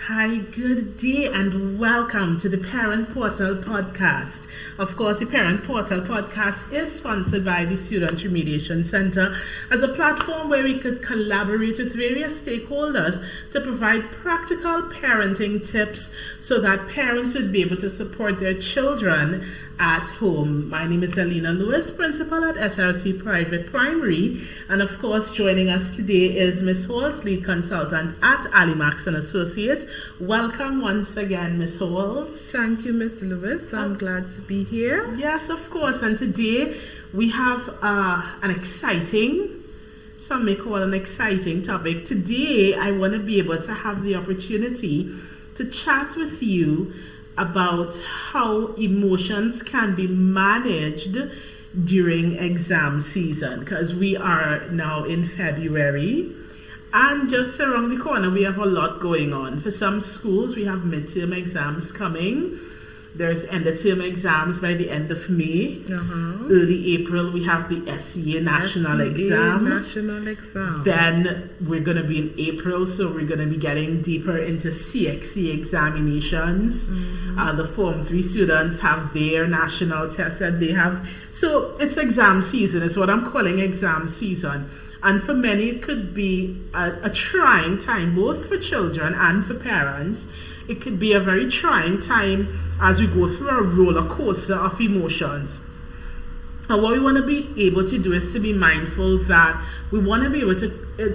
Hi, good day and welcome to the Parent Portal Podcast. Of course, the Parent Portal Podcast is sponsored by the Student Remediation Center as a platform where we could collaborate with various stakeholders to provide practical parenting tips so that parents would be able to support their children at home. My name is Alina Lewis, Principal at SRC Private Primary, and of course joining us today is Ms. Halls, Lead Consultant at ALEMACSS and Associates. Welcome once again, Ms. Halls. Thank you, Ms. Lewis. I'm glad to be here. Yes, of course, and today we have an exciting, some may call an exciting topic. Today I want to be able to have the opportunity to chat with you about how emotions can be managed during exam season, because we are now in February and just around the corner we have a lot going on. For some schools we have midterm exams coming. There's end of term exams by the end of May. Early April we have the SEA National Exam. Then we're going to be in April, so we're going to be getting deeper into CXC examinations. The Form 3 students have their national tests that they have. So it's exam season. It's what I'm calling exam season. And for many it could be a trying time, both for children and for parents. It could be a very trying time as we go through a roller coaster of emotions. And what we want to be able to do is to be mindful that we want to be able to,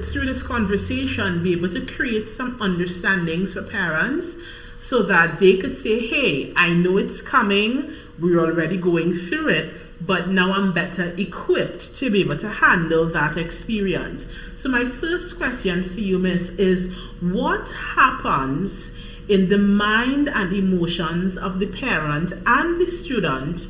through this conversation, be able to create some understandings for parents so that they could say, hey, I know it's coming, we're already going through it, but now I'm better equipped to be able to handle that experience. So my first question for you, Miss, is what happens in the mind and emotions of the parent and the student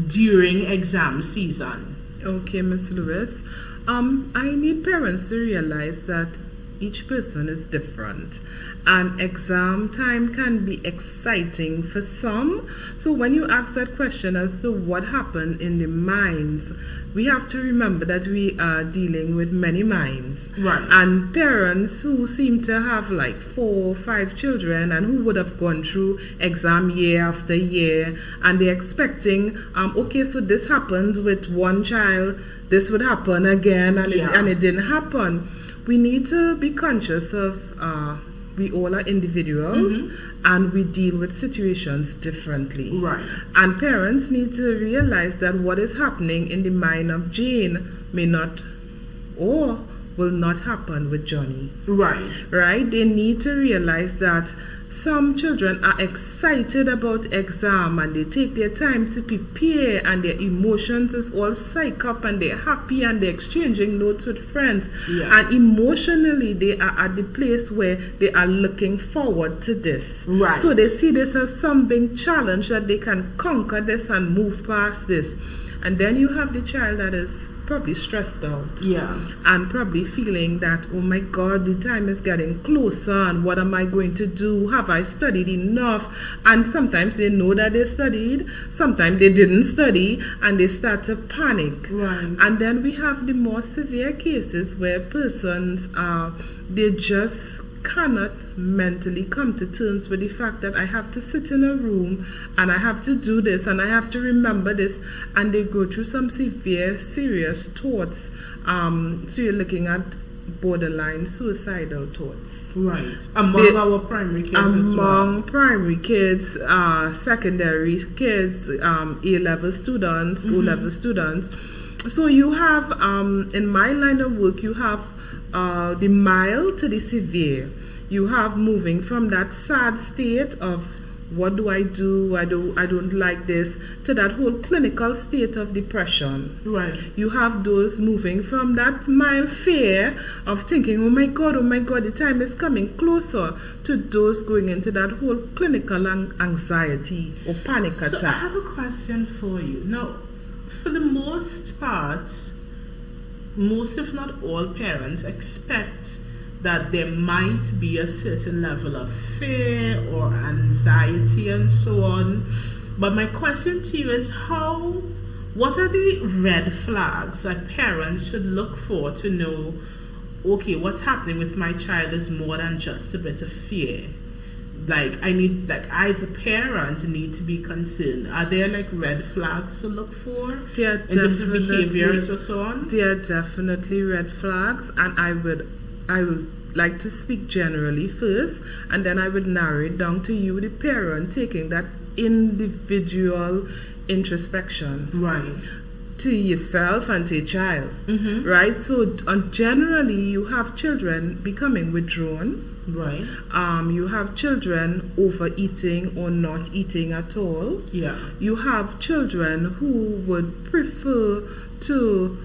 during exam season? Okay, Ms. Lewis. I need parents to realize that each person is different. And exam time can be exciting for some. So when you ask that question as to what happened in the minds, we have to remember that we are dealing with many minds. Right. And parents who seem to have like 4 or 5 children and who would have gone through exam year after year, and they're expecting, okay, so this happened with one child, this would happen again, and it didn't happen. We need to be conscious of we all are individuals and we deal with situations differently. Right. And parents need to realize that what is happening in the mind of Jane may not or will not happen with Johnny. Right. Right? They need to realize that some children are excited about exam and they take their time to prepare and their emotions is all psych up and they're happy and they're exchanging notes with friends. Yeah. And emotionally they are at the place where they are looking forward to this. Right. So they see this as some big challenge that they can conquer this and move past this. And then you have the child that is probably stressed out. Yeah. And probably feeling that, oh my God, the time is getting closer and what am I going to do? Have I studied enough? And sometimes they know that they studied, sometimes they didn't study and they start to panic. Right. And then we have the more severe cases where persons they just cannot mentally come to terms with the fact that I have to sit in a room and I have to do this and I have to remember this, and they go through some severe, serious thoughts. So you're looking at borderline suicidal thoughts. Right. Among our primary kids as well. Among primary kids, secondary kids, A-level students, O-level students. So you have, in my line of work, you have the mild to the severe. You have moving from that sad state of what do I do? I don't like this, to that whole clinical state of depression. Right. You have those moving from that mild fear of thinking, oh my God, the time is coming closer, to those going into that whole clinical anxiety or panic attack. So I have a question for you. Now, for the most part, most if not all parents expect that there might be a certain level of fear or anxiety and so on. But my question to you is what are the red flags that parents should look for to know, okay, what's happening with my child is more than just a bit of fear? I as a parent need to be concerned? Are there like red flags to look for in terms of behaviors or so on? There are definitely red flags, and I would like to speak generally first, and then I would narrow it down to you, the parent, taking that individual introspection. Right. To yourself and to your child. Mm-hmm. Right? So generally you have children becoming withdrawn. Right. You have children overeating or not eating at all. Yeah. You have children who would prefer to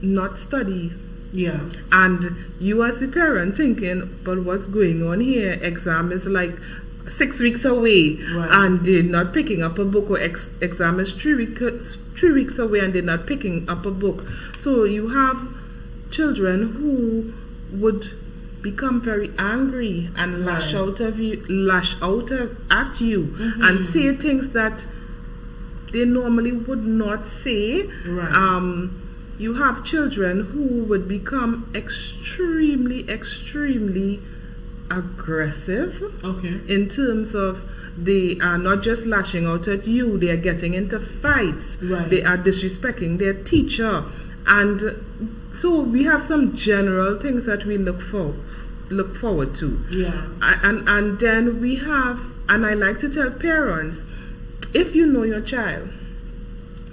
not study. Yeah. And you as the parent thinking, but what's going on here? Exam is like 6 weeks away, right. And they're not picking up a book, or exam is 3 weeks away and they're not picking up a book. So you have children who would become very angry and lash out at you, mm-hmm. and say things that they normally would not say. Right. You have children who would become extremely aggressive. Okay. In terms of they are not just lashing out at you, they are getting into fights. Right. They are disrespecting their teacher. And so we have some general things that we look forward to. Yeah. And then we have, and I like to tell parents, if you know your child,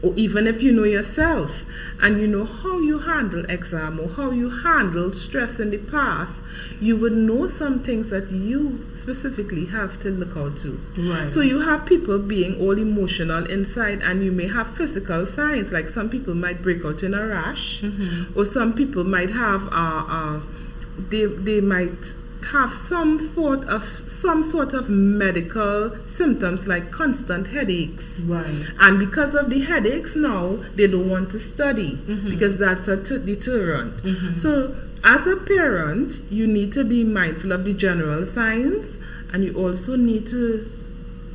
or even if you know yourself, and you know how you handle exam or how you handled stress in the past, you would know some things that you specifically have to look out to. Right. So you have people being all emotional inside, and you may have physical signs, like some people might break out in a rash, mm-hmm. or some people might have they might have some sort of medical symptoms like constant headaches. Right. And because of the headaches now, they don't want to study, mm-hmm. because that's a deterrent. Mm-hmm. So as a parent, you need to be mindful of the general signs, and you also need to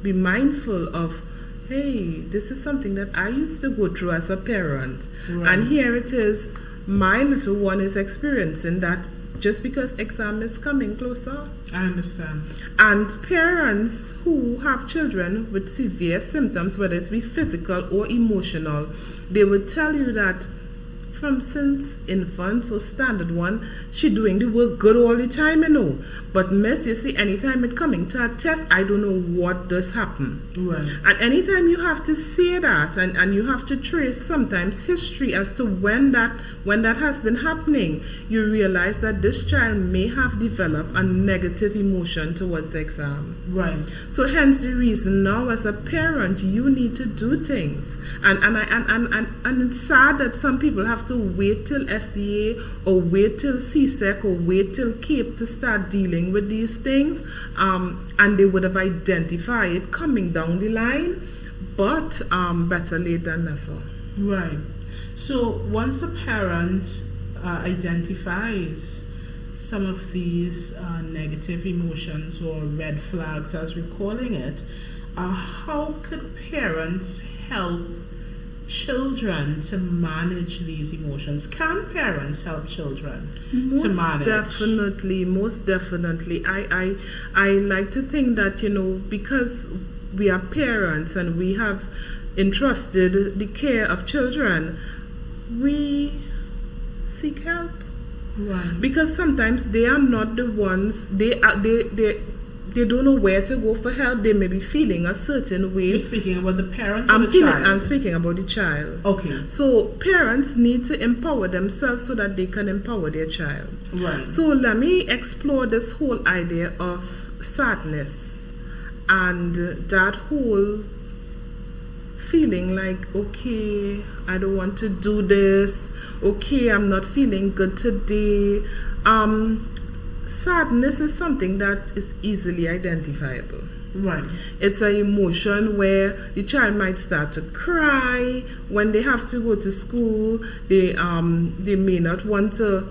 be mindful of, hey, this is something that I used to go through as a parent. Right. And here it is, my little one is experiencing that just because exam is coming closer. I understand. And parents who have children with severe symptoms, whether it be physical or emotional, they will tell you that from since infant or standard one, she doing the work good all the time, you know. But miss, you see, anytime it coming to a test, I don't know what does happen. Right. And anytime you have to say that, and you have to trace sometimes history as to when that has been happening, you realize that this child may have developed a negative emotion towards exam. Right. So hence the reason now as a parent you need to do things. And it's sad that some people have to wait till SCA or wait till CSEC or wait till CAPE to start dealing with these things, and they would have identified it coming down the line, but better late than never. Right. So once a parent identifies some of these negative emotions or red flags, as we're calling it, how could parents help children to manage these emotions? Can parents help children to manage? Most definitely. I like to think that, you know, because we are parents and we have entrusted the care of children, we seek help. Right. Because sometimes they are not the ones, they don't know where to go for help. They may be feeling a certain way. You're speaking about the parent or the child? I'm speaking about the child. Okay. So parents need to empower themselves so that they can empower their child. Right. So let me explore this whole idea of sadness and that whole feeling like, okay, I don't want to do this. Okay, I'm not feeling good today. Sadness is something that is easily identifiable. Right. It's an emotion where the child might start to cry when they have to go to school. They may not want to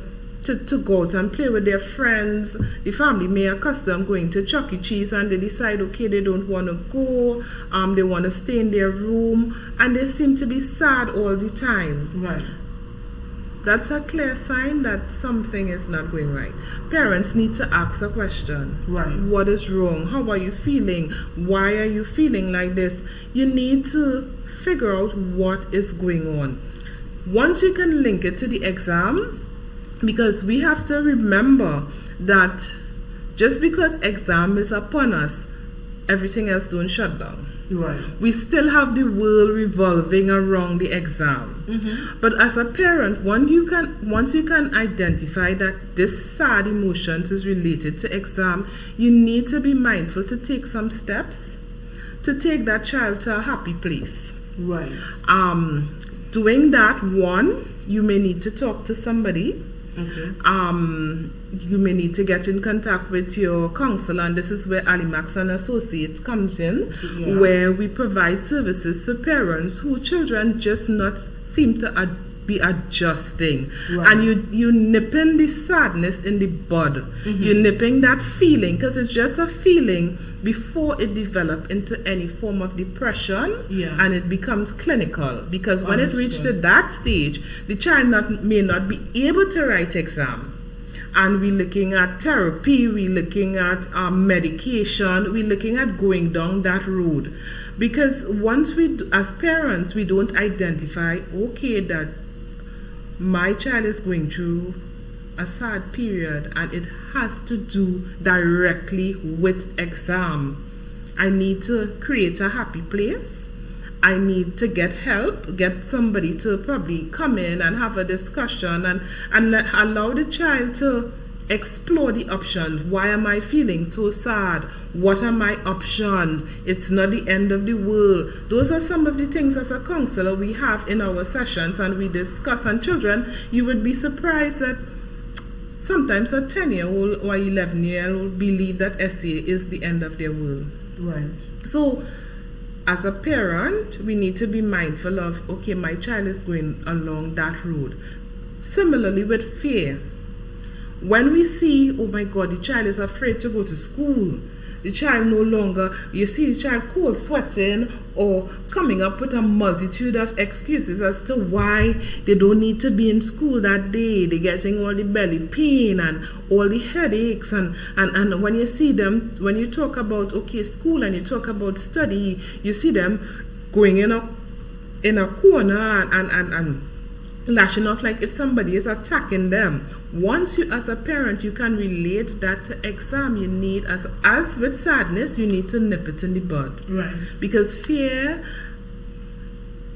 go out and play with their friends. The family may accustom going to Chuck E. Cheese, and they decide, okay, they don't want to go. They want to stay in their room, and they seem to be sad all the time. Right. that's a clear sign that something is not going right. Parents need to ask a question. Right. What is wrong? How are you feeling? Why are you feeling like this? You need to figure out what is going on. Once you can link it to the exam, because we have to remember that just because exam is upon us, everything else don't shut down. Right. We still have the world revolving around the exam. Mm-hmm. But as a parent, once you can identify that this sad emotions is related to exam, you need to be mindful to take some steps to take that child to a happy place. Right. Doing that, one, you may need to talk to somebody. Okay. You may need to get in contact with your counselor, and this is where ALEMACSS and Associates comes in, where we provide services for parents whose children just not seem to be adjusting. Right. And you nipping the sadness in the bud. Mm-hmm. You're nipping that feeling, because it's just a feeling before it develops into any form of depression, and it becomes clinical. Because when it reaches to that stage, the child may not be able to write exam. And we're looking at therapy, we're looking at medication, we're looking at going down that road. Because once as parents, we don't identify, okay, that my child is going through a sad period and it has to do directly with exam. I need to create a happy place. I need to get help, get somebody to probably come in and have a discussion and allow the child to explore the options. Why am I feeling so sad? What are my options? It's not the end of the world. Those are some of the things as a counselor we have in our sessions and we discuss. And children, you would be surprised that sometimes a 10-year-old or 11-year-old believe that SA is the end of their world. Right. So, as a parent, we need to be mindful of, okay, my child is going along that road. Similarly with fear. When we see, oh my God, the child is afraid to go to school, the child no longer, you see the child cold sweating or coming up with a multitude of excuses as to why they don't need to be in school that day. They're getting all the belly pain and all the headaches. And when you see them, when you talk about, okay, school and you talk about study, you see them going in a corner and lashing off like if somebody is attacking them. Once you, as a parent, you can relate that to exam, you need, as with sadness, you need to nip it in the bud. Right. Because fear,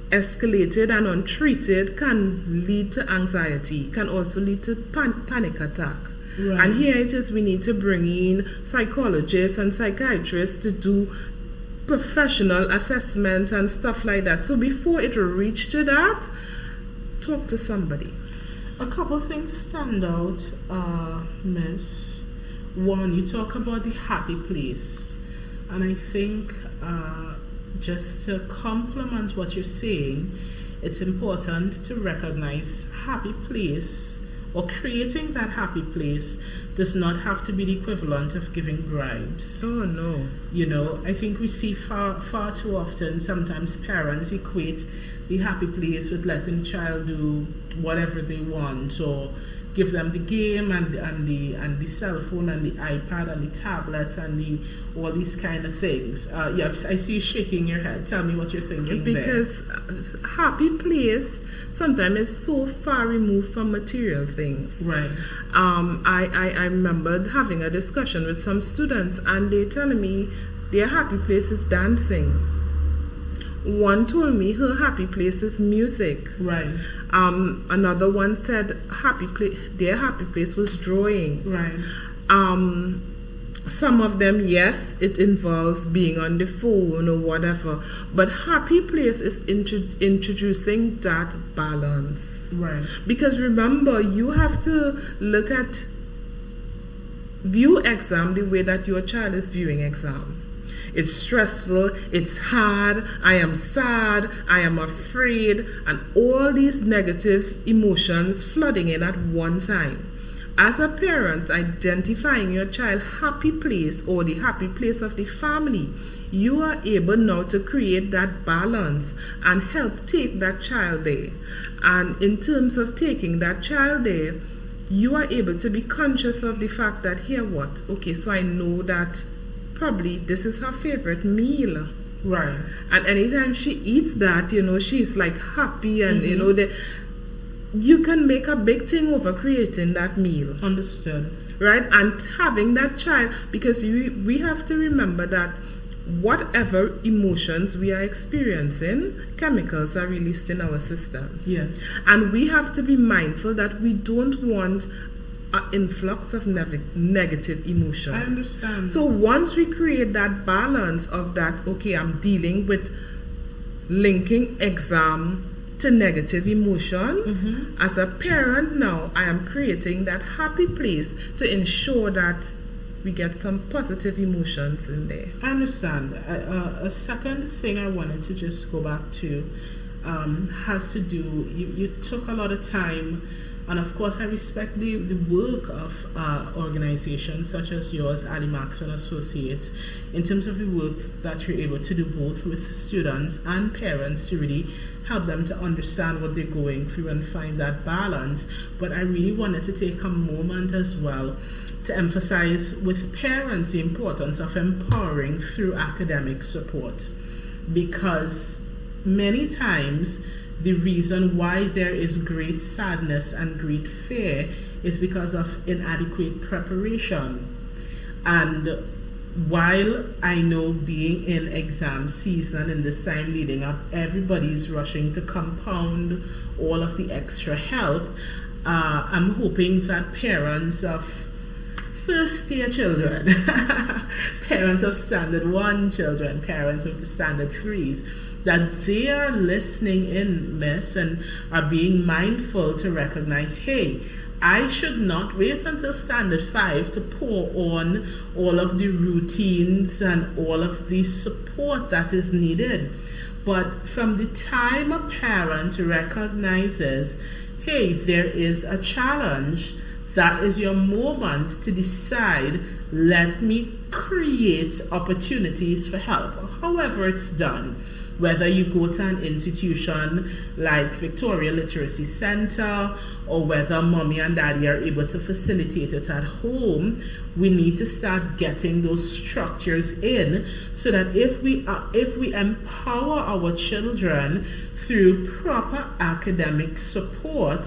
escalated and untreated, can lead to anxiety, can also lead to panic attack. Right. And here it is, we need to bring in psychologists and psychiatrists to do professional assessments and stuff like that. So before it reaches to that, talk to somebody. A couple things stand out, Miss. One, you talk about the happy place. And I think just to complement what you're saying, it's important to recognize happy place or creating that happy place does not have to be the equivalent of giving bribes. Oh, no. You know, I think we see far too often, sometimes parents equate the happy place with letting the child do whatever they want, or give them the game and the cell phone and the iPad and the tablet and all these kind of things. Yes, I see you shaking your head. Tell me what you're thinking. Because happy place sometimes is so far removed from material things. Right. I remember having a discussion with some students and they telling me their happy place is dancing. One told me her happy place is music. Right. Another one said their happy place was drawing. Right. Some of them, yes, it involves being on the phone or whatever, but happy place is introducing that balance. Right. Because remember, you have to view exam the way that your child is viewing exam. It's stressful, it's hard, I am sad, I am afraid, and all these negative emotions flooding in at one time. as a parent, identifying your child's happy place or the happy place of the family, you are able now to create that balance and help take that child there. And in terms of taking that child there, you are able to be conscious of the fact that, here what? Okay, so I know that probably this is her favorite meal. Right. And anytime she eats that, she's like happy and, you can make a big thing over creating that meal. Understood. Right? And having that child, because we have to remember that whatever emotions we are experiencing, chemicals are released in our system. Yes. And we have to be mindful that we don't want an influx of negative emotions. I understand. So once we create that balance of that, okay, I'm dealing with linking exam to negative emotions, as a parent now, I am creating that happy place to ensure that we get some positive emotions in there. I understand. A second thing I wanted to just go back to has to do, you took a lot of time, and of course I respect the work of organizations such as yours, ALEMACSS and Associates, in terms of the work that you're able to do both with students and parents to really help them to understand what they're going through and find that balance. But I really wanted to take a moment as well to emphasize with parents the importance of empowering through academic support, because many times the reason why there is great sadness and great fear is because of inadequate preparation. And while I know being in exam season in this time leading up, everybody's rushing to compound all of the extra help, I'm hoping that parents of first-year children, parents of standard 1 children, parents of the standard 3s, that they are listening in, Miss, and are being mindful to recognize, hey, I should not wait until standard 5 to pour on all of the routines and all of the support that is needed. But from the time a parent recognizes, hey, there is a challenge, that is your moment to decide, let me create opportunities for help, however it's done. Whether you go to an institution like Victoria Literacy Center, or whether mommy and daddy are able to facilitate it at home, we need to start getting those structures in so that if we empower our children through proper academic support,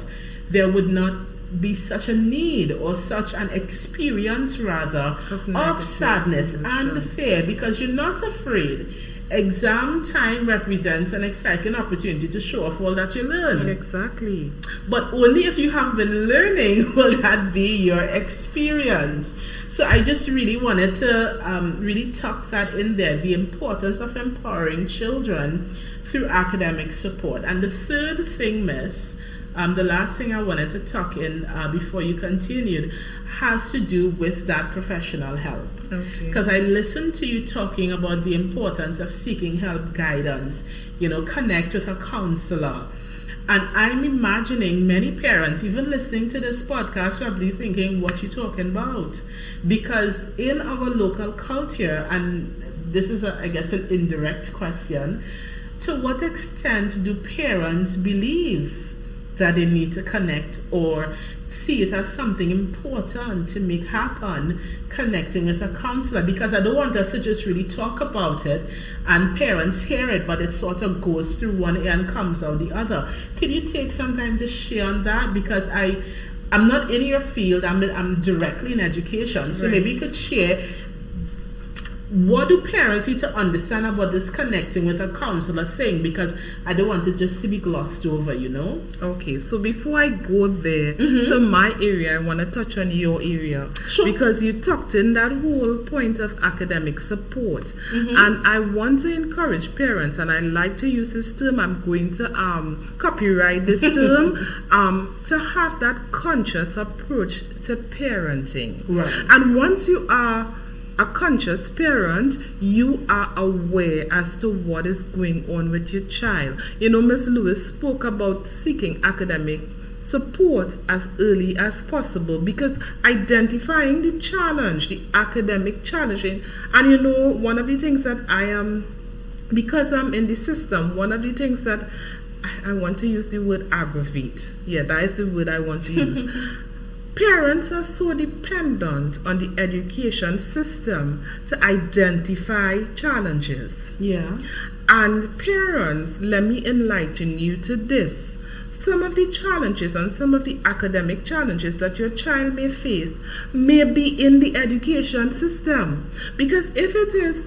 there would not be such a need or such an experience rather of sadness and fear, because you're not afraid. Exam time represents an exciting opportunity to show off all that you learn. Exactly. But only if you have been learning will that be your experience. So I just really wanted to really tuck that in there, the importance of empowering children through academic support. And the third thing, Miss, the last thing I wanted to tuck in before you continued, has to do with that professional help. Because I listened to you talking about the importance of seeking help, guidance, connect with a counselor. And I'm imagining many parents, even listening to this podcast, probably thinking, what you talking about? Because in our local culture, and this is, I guess, an indirect question, to what extent do parents believe that they need to connect or see it as something important to make happen, connecting with a counselor? Because I don't want us to just really talk about it and parents hear it, but it sort of goes through one ear and comes out the other. Can you take some time to share on that? Because I'm not in your field, I'm directly in education, so maybe you could share, what do parents need to understand about this connecting with a counselor thing? Because I don't want it just to be glossed over, Okay, so before I go there to my area, I want to touch on your area. Sure. Because you talked in that whole point of academic support. And I want to encourage parents, and I like to use this term, I'm going to copyright this term, to have that conscious approach to parenting. Right. And once you are a conscious parent, you are aware as to what is going on with your child. Miss Lewis spoke about seeking academic support as early as possible, because identifying the challenge, the academic challenge, and one of the things that I am, because I'm in the system, one of the things that I want to use the word aggravate. Yeah, that is the word I want to use. Parents are so dependent on the education system to identify challenges. Yeah. And parents, let me enlighten you to this. Some of the challenges and some of the academic challenges that your child may face may be in the education system. Because if it is,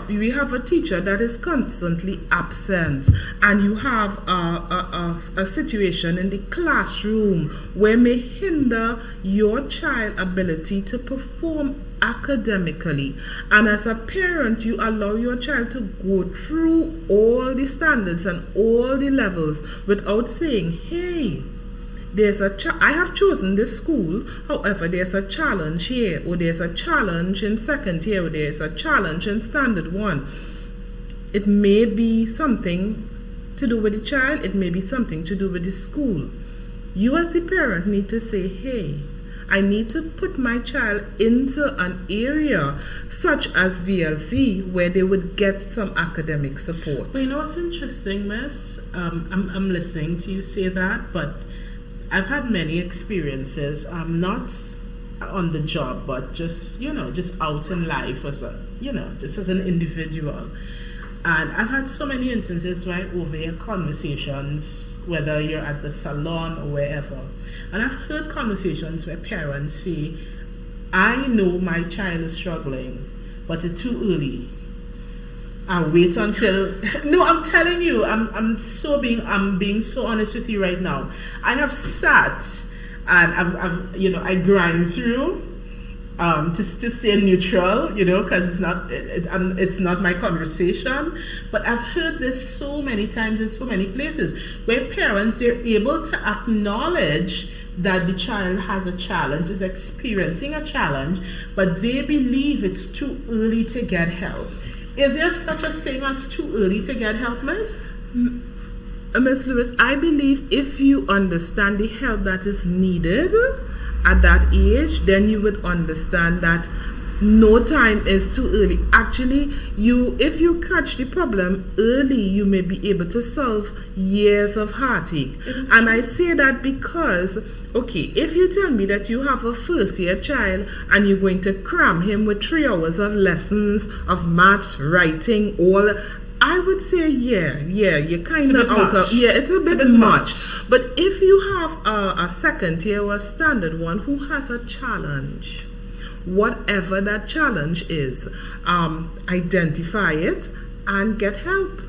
we have a teacher that is constantly absent, and you have a situation in the classroom where may hinder your child's ability to perform academically, and as a parent you allow your child to go through all the standards and all the levels without saying, hey, there's I have chosen this school, however there's a challenge here, or there's a challenge in second year, or there's a challenge in standard 1. It may be something to do with the child, it may be something to do with the school. You as the parent need to say, hey, I need to put my child into an area such as VLC where they would get some academic support. Well, you know what's interesting, Miss? I'm listening to you say that, but I've had many experiences, not on the job, but just out in life as just as an individual. And I've had so many instances where I overhear conversations, whether you're at the salon or wherever. And I've heard conversations where parents say, I know my child is struggling, but it's too early. I'll wait until... No, I'm telling you, I'm being so honest with you right now. I have sat and I grind through to stay neutral, because it's not my conversation. But I've heard this so many times in so many places where parents, they're able to acknowledge that the child has a challenge, is experiencing a challenge, but they believe it's too early to get help. Is there such a thing as too early to get help, Miss? Miss Lewis, I believe if you understand the help that is needed at that age, then you would understand that no time is too early. Actually, if you catch the problem early, you may be able to solve years of heartache. And I say that because, okay, if you tell me that you have a first-year child and you're going to cram him with 3 hours of lessons of maths, writing, all, I would say, you're kind of out of, it's a bit much. But if you have a second year or a standard 1 who has a challenge, whatever that challenge is, identify it and get help.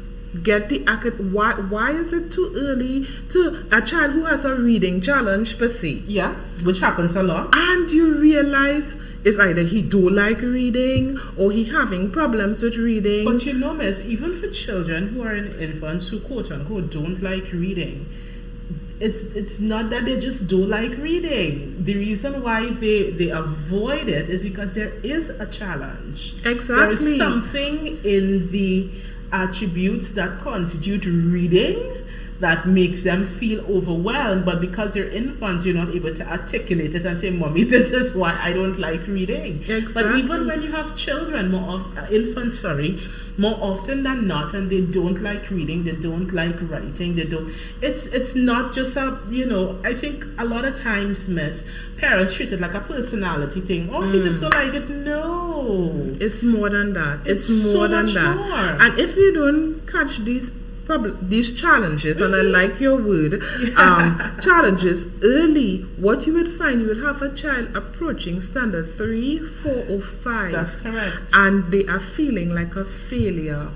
Get the why is it too early to a child who has a reading challenge per se? Yeah, which happens a lot. And you realize it's either he don't like reading or he having problems with reading. But Miss, even for children who are infants who quote unquote don't like reading, it's not that they just don't like reading. The reason why they avoid it is because there is a challenge. Exactly. There is something in the attributes that constitute reading that makes them feel overwhelmed, but because you're infants, you're not able to articulate it and say, Mommy, this is why I don't like reading. Exactly. But even when you have children, more often than not, and they don't like reading, they don't like writing, it's not just I think a lot of times, Miss, parents treat it like a personality thing. Oh, he just don't like it. No. It's more than that. It's more so than much that. More. And if you don't catch these challenges, and I like your word, challenges early, what you would find, you would have a child approaching standard 3, 4, or 5. That's correct. And they are feeling like a failure.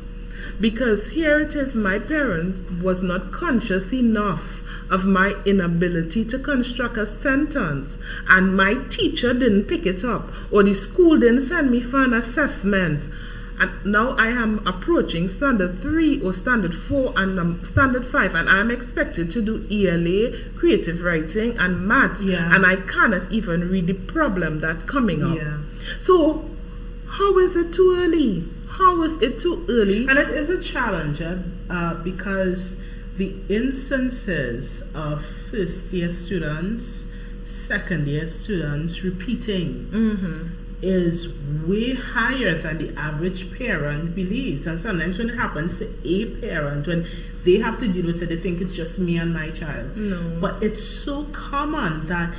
Because here it is, my parents was not conscious enough of my inability to construct a sentence, and my teacher didn't pick it up, or the school didn't send me for an assessment. And now I am approaching standard 3 or standard 4 and standard 5, and I'm expected to do ELA, creative writing, and maths, and I cannot even read the problem that's coming up. Yeah. So, how is it too early? How is it too early? And it is a challenge because the instances of first-year students, second-year students repeating is way higher than the average parent believes. And sometimes when it happens to a parent, when they have to deal with it, they think it's just me and my child. No. But it's so common that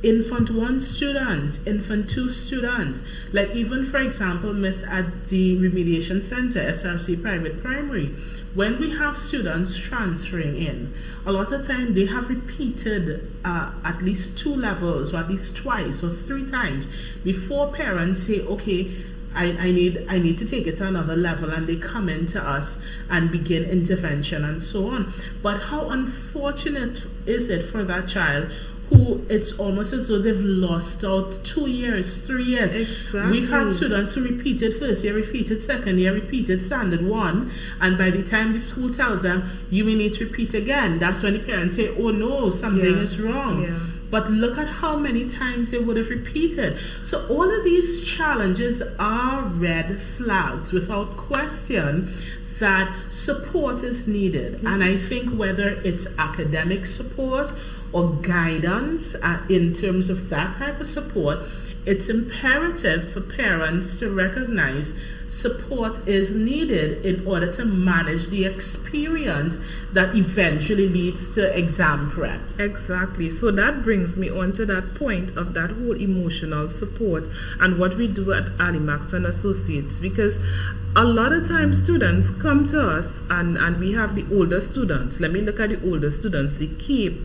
infant 1 students, infant 2 students, like even for example, Miss, at the remediation center, SRC Private Primary, when we have students transferring in, a lot of time they have repeated at least 2 levels, or at least twice or 3 times before parents say, okay, I need to take it to another level, and they come into us and begin intervention and so on. But how unfortunate is it for that child who it's almost as though they've lost out 2 years, 3 years. Exactly. We've had students who repeated first year, repeated second year, repeated standard 1, and by the time the school tells them, you may need to repeat again, that's when the parents say, oh no, something is wrong. Yeah. But look at how many times they would have repeated. So all of these challenges are red flags without question that support is needed. And I think whether it's academic support or guidance in terms of that type of support, it's imperative for parents to recognize support is needed in order to manage the experience that eventually leads to exam prep. Exactly. So that brings me on to that point of that whole emotional support and what we do at ALEMACSS and Associates, because a lot of times students come to us and we have the older students. Let me look at the older students, the CAPE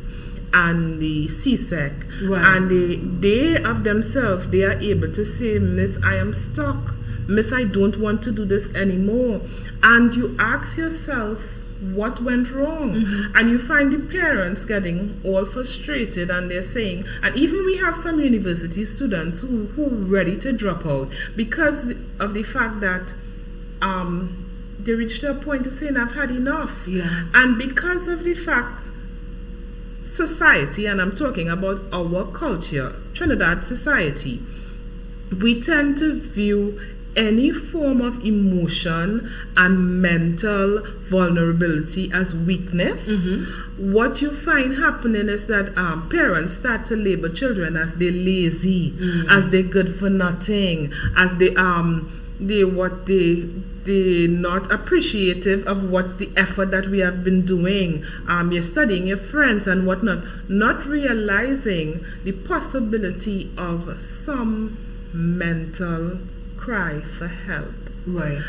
and the CSEC, Right. and they of themselves, they are able to say, Miss, I am stuck. Miss, I don't want to do this anymore. And you ask yourself, what went wrong? And you find the parents getting all frustrated, and they're saying, and even we have some university students who are ready to drop out because of the fact that they reached a point of saying, I've had enough. Yeah. And because of the fact society, and I'm talking about our culture, Trinidad society, we tend to view any form of emotion and mental vulnerability as weakness. What you find happening is that parents start to label children as they're lazy, as they're good for nothing, as they're not appreciative of what the effort that we have been doing. You're studying your friends and whatnot, not realizing the possibility of some mental cry for help. Right.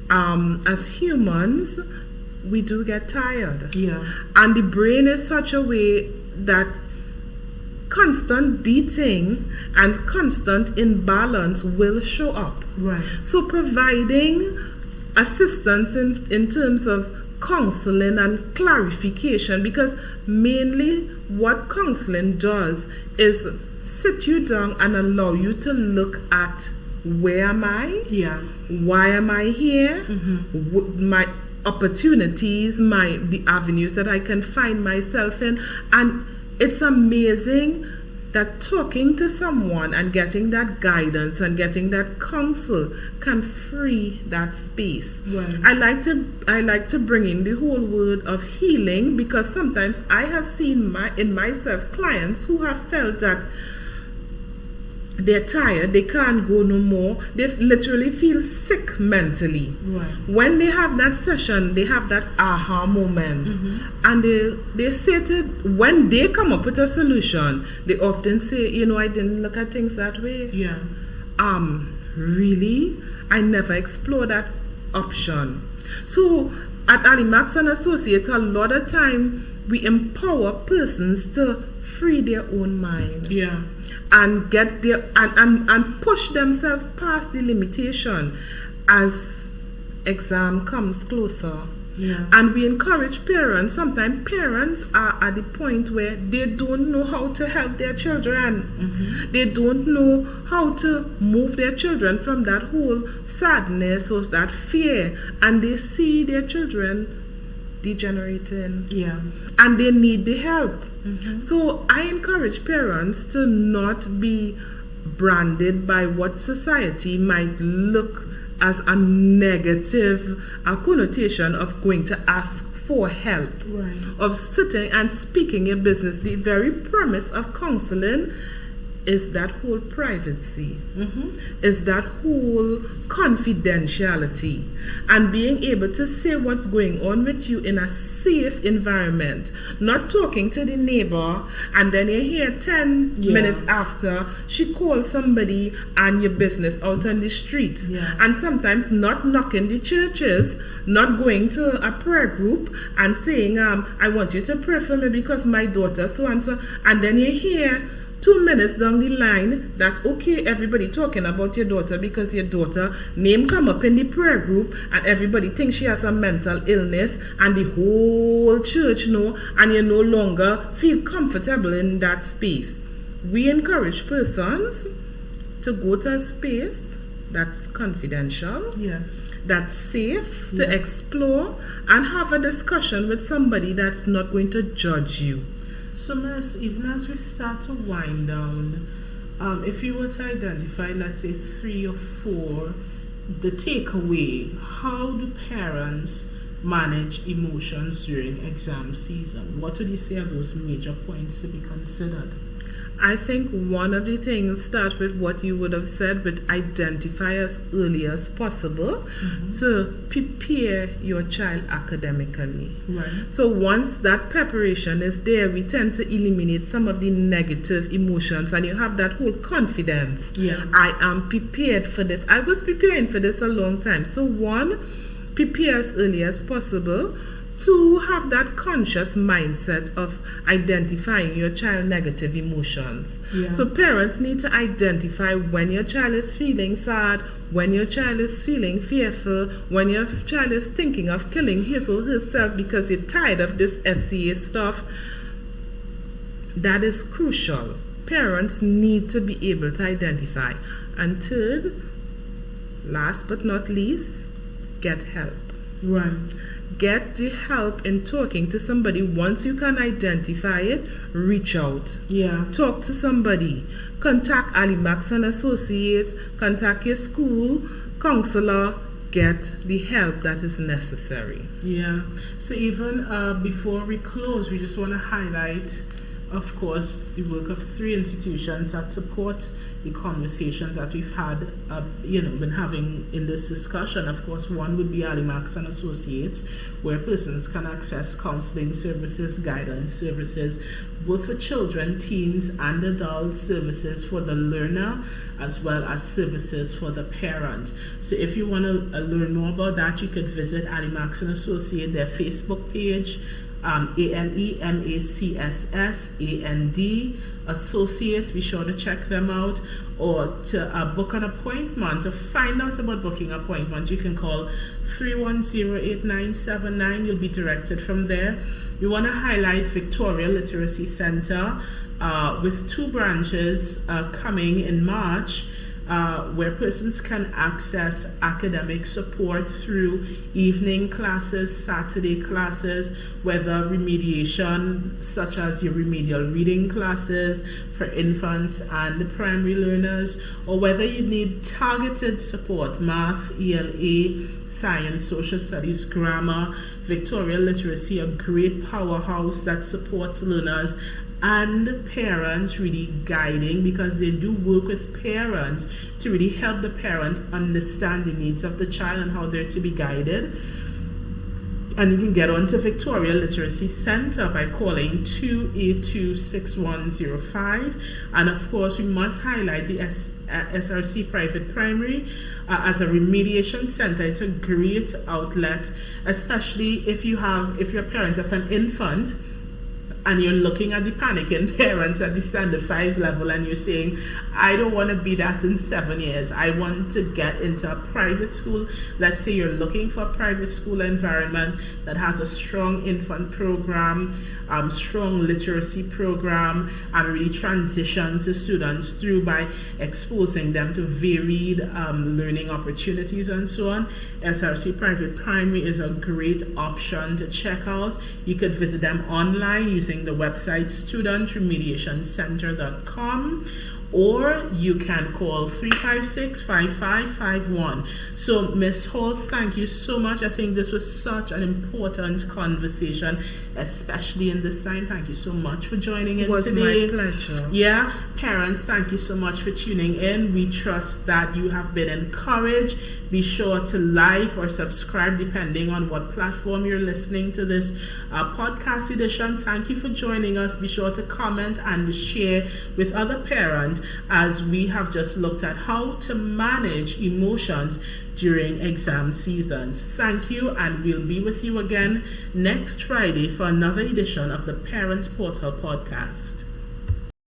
As humans, we do get tired. Yeah. And the brain is such a way that constant beating and constant imbalance will show up. Right. So providing assistance in terms of counseling and clarification, because mainly what counseling does is sit you down and allow you to look at, where am I? Yeah. Why am I here? My opportunities, the avenues that I can find myself in. And it's amazing that talking to someone and getting that guidance and getting that counsel can free that space. Right. I like to bring in the whole word of healing, because sometimes I have seen in myself clients who have felt that they're tired, they can't go no more, they literally feel sick mentally. Right. When they have that session, they have that aha moment, and they say when they come up with a solution, they often say, I didn't look at things that way. Yeah. Really? I never explored that option. So at ALEMACSS and Associates, a lot of time we empower persons to free their own mind. Yeah. And get their and push themselves past the limitation as exam comes closer. Yeah. And we encourage parents. Sometimes parents are at the point where they don't know how to help their children. They don't know how to move their children from that whole sadness or that fear, and they see their children degenerating. Yeah. And they need the help. So I encourage parents to not be branded by what society might look as a negative connotation of going to ask for help, Right. of sitting and speaking your business. The very premise of counseling is that whole privacy, is that whole confidentiality, and being able to say what's going on with you in a safe environment. Not talking to the neighbor and then you hear 10 minutes after she calls somebody and your business out on the streets. Yeah. And sometimes not knocking the churches, not going to a prayer group and saying, I want you to pray for me because my daughter so and so, and then you hear 2 minutes down the line that, okay, everybody talking about your daughter because your daughter name come up in the prayer group and everybody thinks she has a mental illness and the whole church know, and you no longer feel comfortable in that space. We encourage persons to go to a space that's confidential, Yes. that's safe to explore and have a discussion with somebody that's not going to judge you. So, Miss, even as we start to wind down, if you were to identify, let's say, 3 or 4, the takeaway, how do parents manage emotions during exam season? What would you say are those major points to be considered? I think one of the things starts with what you would have said, but identify as early as possible to prepare your child academically. Right. So once that preparation is there, we tend to eliminate some of the negative emotions and you have that whole confidence. Yeah. I am prepared for this. I was preparing for this a long time. So 1, prepare as early as possible. 2, have that conscious mindset of identifying your child's negative emotions. Yeah. So parents need to identify when your child is feeling sad, when your child is feeling fearful, when your child is thinking of killing his or herself because you're tired of this SCA stuff. That is crucial. Parents need to be able to identify. And 3rd, last but not least, get help. Right. Get the help in talking to somebody. Once you can identify it, reach out. Yeah. Talk to somebody. Contact ALEMACSS and Associates. Contact your school counselor. Get the help that is necessary. Yeah. So even before we close, we just want to highlight, of course, the work of 3 institutions that support the conversations that we've had, been having in this discussion. Of course, one would be ALEMACSS and Associates, where persons can access counseling services, guidance services, both for children, teens, and adults, services for the learner, as well as services for the parent. So if you want to learn more about that, you could visit ALEMACSS and Associates, their Facebook page, ALEMACSS Associates. Be sure to check them out, or to book an appointment. To find out about booking appointment, you can call 310-8979. You'll be directed from there. We want to highlight Victoria Literacy Center with 2 branches coming in March, where persons can access academic support through evening classes, Saturday classes, whether remediation, such as your remedial reading classes for infants and primary learners, or whether you need targeted support, math, ELA, science, social studies, grammar. Victoria Literacy, a great powerhouse that supports learners and parents, really guiding, because they do work with parents to really help the parent understand the needs of the child and how they're to be guided. And you can get onto Victoria Literacy Center by calling 282-6105. And of course, we must highlight the SRC Private Primary as a remediation center. It's a great outlet, especially if you're a parent of an infant and you're looking at the panicking parents at the standard 5 level and you're saying, I don't want to be that in 7 years. I want to get into a private school. Let's say you're looking for a private school environment that has a strong infant program, strong literacy program, and really transitions the students through by exposing them to varied learning opportunities and so on. SRC Private Primary is a great option to check out. You could visit them online using the website studentremediationcenter.com, or you can call 356-5551. So, Ms. Halls, thank you so much. I think this was such an important conversation, especially in this time. Thank you so much for joining in today. It was my pleasure. Yeah, parents, thank you so much for tuning in. We trust that you have been encouraged. Be sure to like or subscribe depending on what platform you're listening to this podcast edition. Thank you for joining us. Be sure to comment and share with other parents as we have just looked at how to manage emotions during exam seasons. Thank you, and we'll be with you again next Friday for another edition of the Parent Portal Podcast.